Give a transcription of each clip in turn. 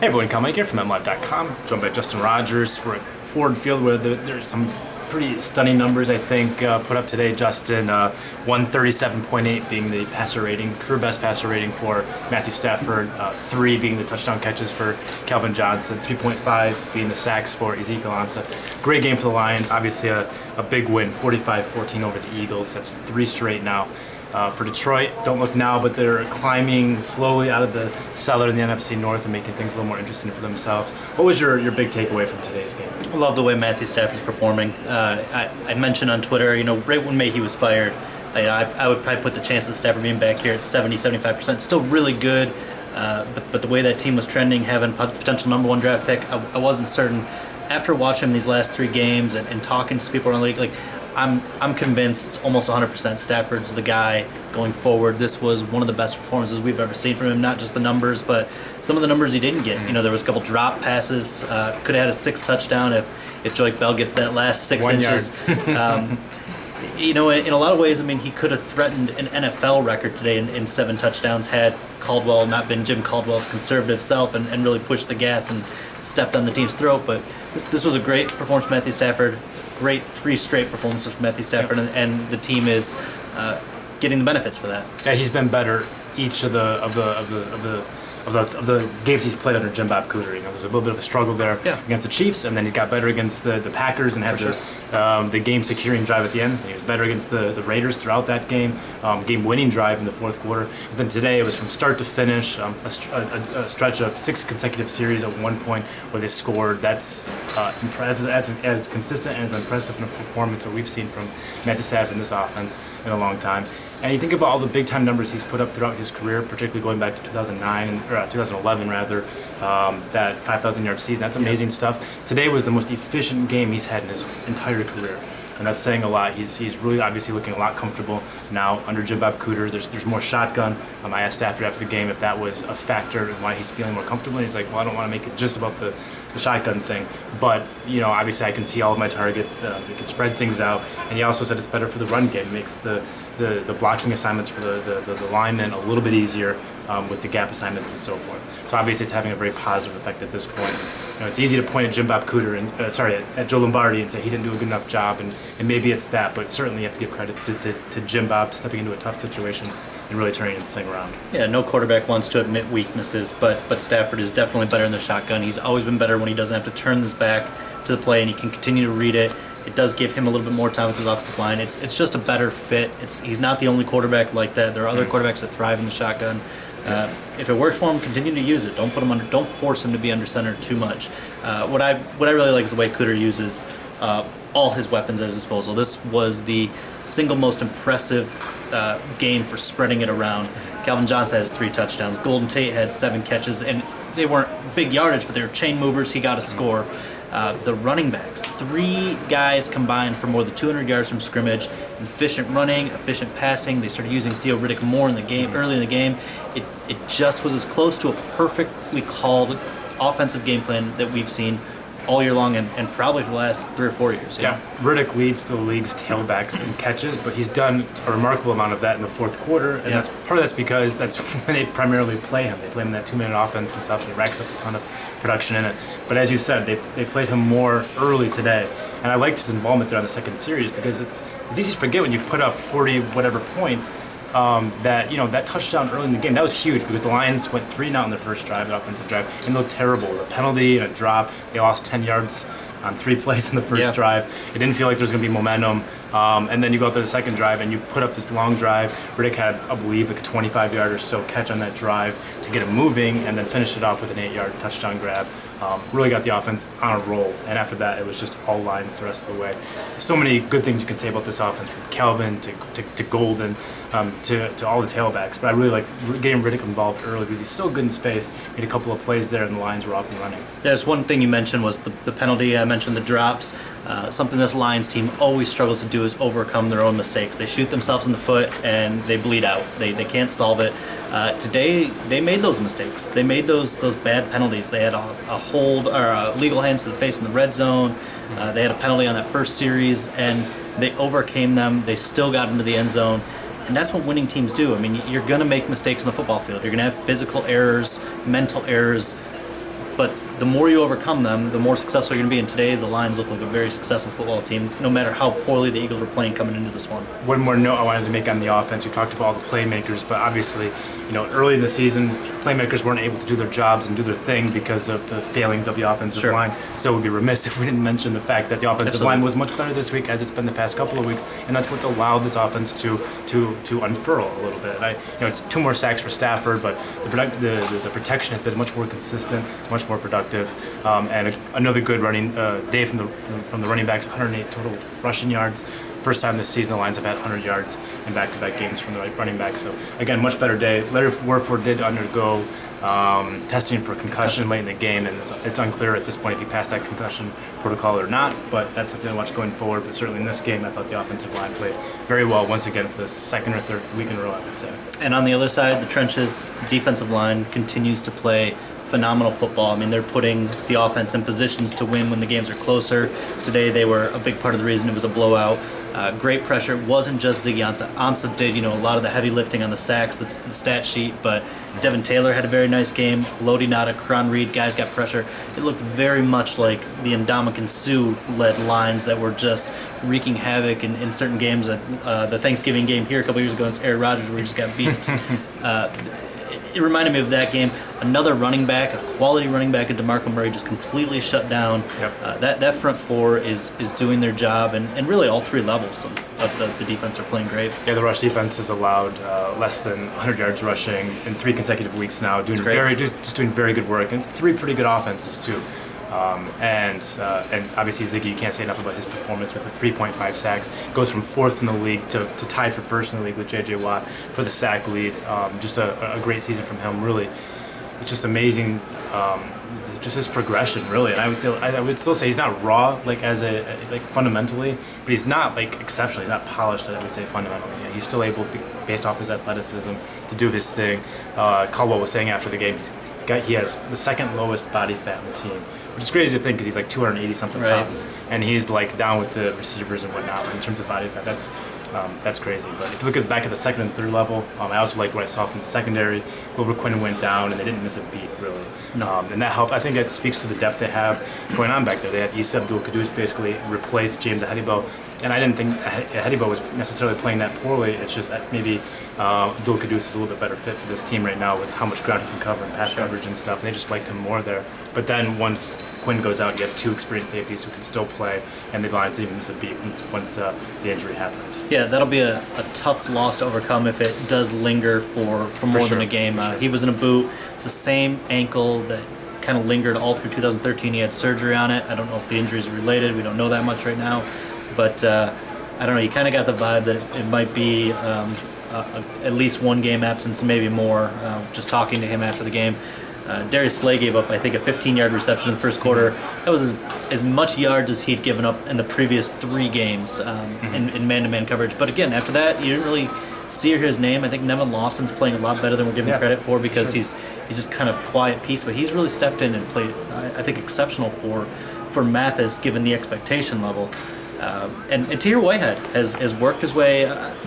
Hey everyone, Meinke here from MLive.com, joined by Justin Rogers. We're at Ford Field where there's some pretty stunning numbers, I think, put up today. Justin, 137.8 being the passer rating, career best passer rating for Matthew Stafford, 3 being the touchdown catches for Calvin Johnson, 3.5 being the sacks for Ezekiel Ansah. Great game for the Lions, obviously a big win, 45-14 over the Eagles. That's 3 straight now. For Detroit, don't look now, but they're climbing slowly out of the cellar in the NFC North and making things a little more interesting for themselves. What was your big takeaway from today's game? I love the way Matthew Stafford's performing. I mentioned on Twitter, right when Meinke was fired, I would probably put the chances of Stafford being back here at 70-75%. Still really good, but the way that team was trending, having potential #1 draft pick, I wasn't certain. After watching these last 3 games and talking to people around the league, I'm convinced almost 100% Stafford's the guy going forward. This was one of the best performances we've ever seen from him, not just the numbers, but some of the numbers he didn't get. There was a couple drop passes, could have had a 6 touchdown if Joyke Bell gets that last 6 inches. In a lot of ways, he could have threatened an NFL record today in 7 touchdowns had Caldwell not been Jim Caldwell's conservative self and really pushed the gas and stepped on the team's throat. But this was a great performance from Matthew Stafford. Great 3 straight performances from Matthew Stafford, and the team is getting the benefits for that. Yeah, he's been better each of the games he's played under Jim Bob Cooter. There's a little bit of a struggle there against the Chiefs, and then he's got better against the Packers and had the game-securing drive at the end. He was better against the Raiders throughout that game-winning drive in the fourth quarter. And then today it was from start to finish, a stretch of 6 consecutive series at one point where they scored. That's as consistent and as impressive a performance that we've seen from Matthew Stafford in this offense in a long time. And you think about all the big-time numbers he's put up throughout his career, particularly going back to 2011 rather, that 5,000-yard season. That's amazing stuff. Today was the most efficient game he's had in his entire career, and that's saying a lot. He's really obviously looking a lot comfortable now under Jim Bob Cooter. There's more shotgun. I asked Stafford after the game if that was a factor in why he's feeling more comfortable. And he's like, well, I don't want to make it just about the shotgun thing, but obviously I can see all of my targets. We can spread things out, and he also said it's better for the run game. It makes the blocking assignments for the linemen a little bit easier with the gap assignments and so forth. So obviously it's having a very positive effect at this point. It's easy to point at Jim Bob Cooter and at Joe Lombardi and say he didn't do a good enough job, and maybe it's that, but certainly you have to give credit to Jim Bob stepping into a tough situation and really turning this thing around. Yeah, no quarterback wants to admit weaknesses, but Stafford is definitely better in the shotgun. He's always been better when he doesn't have to turn his back to the play and he can continue to read it. It does give him a little bit more time with his offensive line. It's just a better fit. He's not the only quarterback like that. There are other quarterbacks that thrive in the shotgun. If it works for him, continue to use it. Don't force him to be under center too much. What I really like is the way Cooter uses all his weapons at his disposal. This was the single most impressive game for spreading it around. Calvin Johnson has 3 touchdowns. Golden Tate had 7 catches, and they weren't big yardage, but they were chain movers. He got a score. The running backs, 3 guys combined for more than 200 yards from scrimmage. Efficient running, efficient passing. They started using Theo Riddick more in the game, early in the game. It just was as close to a perfectly called offensive game plan that we've seen all year long and probably for the last 3 or 4 years. Yeah, Riddick leads the league's tailbacks in catches, but he's done a remarkable amount of that in the fourth quarter, and that's part of that's because that's when they primarily play him. They play him in that 2-minute offense and stuff, and he racks up a ton of production in it. But as you said, they played him more early today, and I liked his involvement there on the second series because it's easy to forget when you put up 40 whatever points. That touchdown early in the game, that was huge because the Lions went 3 and out in their first drive, the offensive drive, and looked terrible. A penalty and a drop. They lost 10 yards on 3 plays in the first drive. It didn't feel like there was going to be momentum. And then you go out to the second drive and you put up this long drive. Riddick had, I believe, like a 25-yard or so catch on that drive to get it moving and then finished it off with an 8-yard touchdown grab. Really got the offense on a roll. And after that, it was just all lines the rest of the way. So many good things you can say about this offense, from Calvin to Golden to all the tailbacks. But I really like getting Riddick involved early because he's so good in space. Made a couple of plays there and the Lions were off and running. There's one thing you mentioned was the penalty. I mentioned the drops. Something this Lions team always struggles to do is overcome their own mistakes. They shoot themselves in the foot and they bleed out. They can't solve it. Today, they made those mistakes. They made those bad penalties. They had a hold or a legal hands to the face in the red zone. They had a penalty on that first series, and they overcame them. They still got into the end zone. And that's what winning teams do. I mean, you're going to make mistakes in the football field. You're going to have physical errors, mental errors. the more you overcome them, the more successful you're going to be. And today, the Lions look like a very successful football team, no matter how poorly the Eagles were playing coming into this one. One more note I wanted to make on the offense. We talked about all the playmakers, but obviously, early in the season, playmakers weren't able to do their jobs and do their thing because of the failings of the offensive line. So it would be remiss if we didn't mention the fact that the offensive line was much better this week, as it's been the past couple of weeks, and that's what's allowed this offense to unfurl a little bit. It's 2 more sacks for Stafford, but the protection has been much more consistent, much more productive, and another good running day from the running backs. 108 total rushing yards. First time this season the Lions have had 100 yards in back-to-back games from the running back. So again, much better day. Leonard Warford did undergo testing for concussion late in the game, and it's unclear at this point if he passed that concussion protocol or not, but that's something to watch going forward. But certainly in this game, I thought the offensive line played very well once again for the second or third week in a row, I would say. And on the other side, the trenches defensive line continues to play phenomenal football. I mean, they're putting the offense in positions to win when the games are closer. Today, they were a big part of the reason it was a blowout. Great pressure. It wasn't just Ziggy Ansah. Ansah did, a lot of the heavy lifting on the sacks, the stat sheet, but Devin Taylor had a very nice game. Lodi Nada, Karan Reed, guys got pressure. It looked very much like the Ndamukong Suh-led lines that were just wreaking havoc in certain games. The Thanksgiving game here a couple years ago against Aaron Rodgers, where he just got beat. It reminded me of that game. Another running back, a quality running back at DeMarco Murray, just completely shut down. Yep. That front four is doing their job, and really all 3 levels of the defense are playing great. Yeah, the rush defense has allowed less than 100 yards rushing in 3 consecutive weeks now, doing very good work. And it's 3 pretty good offenses too. And obviously Ziggy, you can't say enough about his performance with the 3.5 sacks. Goes from 4th in the league to tied for 1st in the league with J.J. Watt for the sack lead. Just a great season from him. Really, it's just amazing. Just his progression, really. And I would still say he's not raw fundamentally, but he's not exceptional. He's not polished, I would say, fundamentally. Yeah, he's still able, based off his athleticism, to do his thing. Caldwell was saying after the game, he has the 2nd lowest body fat in the team, which is crazy to think because he's 280 something pounds, and he's down with the receivers and whatnot in terms of body fat. That's crazy. But if you look back at the 2nd and 3rd level, I also like what I saw from the secondary. Glover Quinn went down, and they didn't miss a beat really. No. And that helped. I think it speaks to the depth they have going on back there. They had Issa Abdul-Qaddus basically replace James Ahedibo, and I didn't think Ahedibo was necessarily playing that poorly. It's just that maybe Abdul-Qaddus is a little bit better fit for this team right now with how much ground he can cover and pass coverage and stuff. And they just liked him more there. But then once Quinn goes out, you have 2 experienced safeties who can still play, and the Lions even miss a beat once the injury happened. Yeah, that'll be a tough loss to overcome if it does linger for more than a game. Sure. He was in a boot. It's the same ankle that kind of lingered all through 2013. He had surgery on it. I don't know if the injuries are related. We don't know that much right now. But I don't know. You kind of got the vibe that it might be at least 1 game absence, maybe more. Just talking to him after the game. Darius Slay gave up, I think, a 15-yard reception in the first quarter. That was as much yards as he'd given up in the previous 3 games in man-to-man coverage. But again, after that, you didn't really see or hear his name. I think Nevin Lawson's playing a lot better than we're giving credit for because he's just kind of quiet piece. But he's really stepped in and played, I think, exceptional for Mathis, given the expectation level. And Tahir Whitehead has worked his way,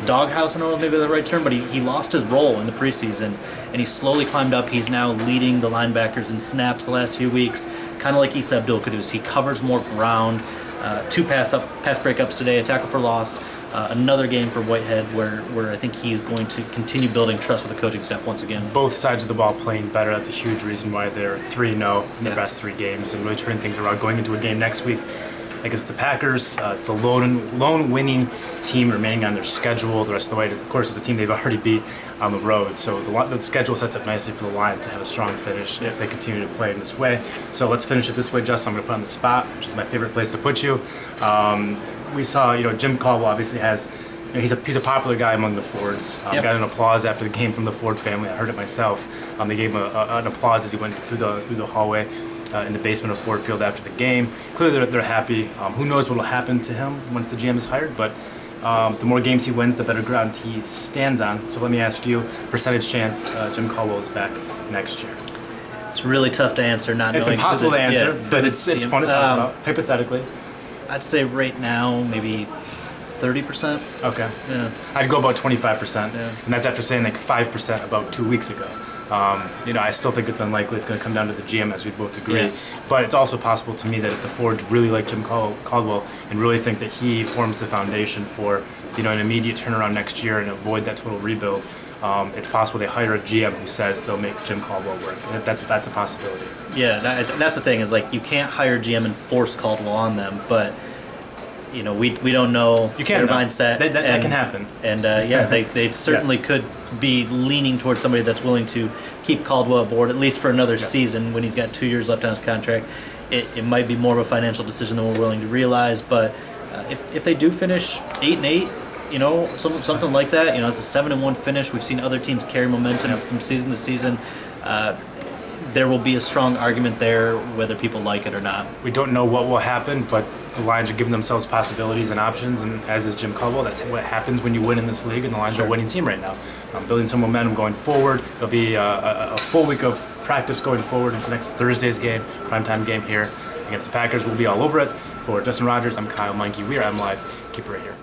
doghouse, I don't know if maybe the right term, but he lost his role in the preseason, and he slowly climbed up. He's now leading the linebackers in snaps the last few weeks, kind of like Issa Abdul-Qaddus. He covers more ground, 2 pass breakups today, a tackle for loss, another game for Whitehead where I think he's going to continue building trust with the coaching staff once again. Both sides of the ball playing better. That's a huge reason why they're 3-0 in their best 3 games and really turning things around going into a game next week against the Packers. It's the lone winning team remaining on their schedule the rest of the way. Of course, it's a team they've already beat on the road. So the schedule sets up nicely for the Lions to have a strong finish if they continue to play in this way. So let's finish it this way, Justin. I'm going to put on the spot, which is my favorite place to put you. We saw, Jim Caldwell obviously has, he's a popular guy among the Fords. Got an applause after the game from the Ford family. I heard it myself. They gave him an applause as he went through the hallway in the basement of Ford Field after the game. Clearly they're happy. Who knows what will happen to him once the GM is hired, but the more games he wins, the better ground he stands on. So let me ask you, percentage chance Jim Caldwell is back next year? It's really tough to answer, not it's knowing. It's impossible to answer, but it's fun to talk about, hypothetically. I'd say right now, maybe 30%. Okay. Yeah. I'd go about 25%, Yeah. and that's after saying like 5% about 2 weeks ago. I still think it's unlikely it's going to come down to the GM, as we both agree. Yeah. But it's also possible to me that if the Fords really like Jim Caldwell and really think that he forms the foundation for an immediate turnaround next year and avoid that total rebuild, it's possible they hire a GM who says they'll make Jim Caldwell work. And that's a possibility. Yeah, that's the thing is like you can't hire GM and force Caldwell on them, but we don't know their mindset. That can happen. And they certainly could be leaning towards somebody that's willing to keep Caldwell aboard at least for another season when he's got 2 years left on his contract. It might be more of a financial decision than we're willing to realize, but if they do finish 8-8. Something like that. It's a 7-1 finish. We've seen other teams carry momentum from season to season. There will be a strong argument there, whether people like it or not. We don't know what will happen, but the Lions are giving themselves possibilities and options, and as is Jim Caldwell. That's what happens when you win in this league, and the Lions are a winning team right now. Building some momentum going forward. There'll be a full week of practice going forward into next Thursday's game, primetime game here against the Packers. We'll be all over it. For Justin Rogers, I'm Kyle Meinke. We are MLive. Keep it right here.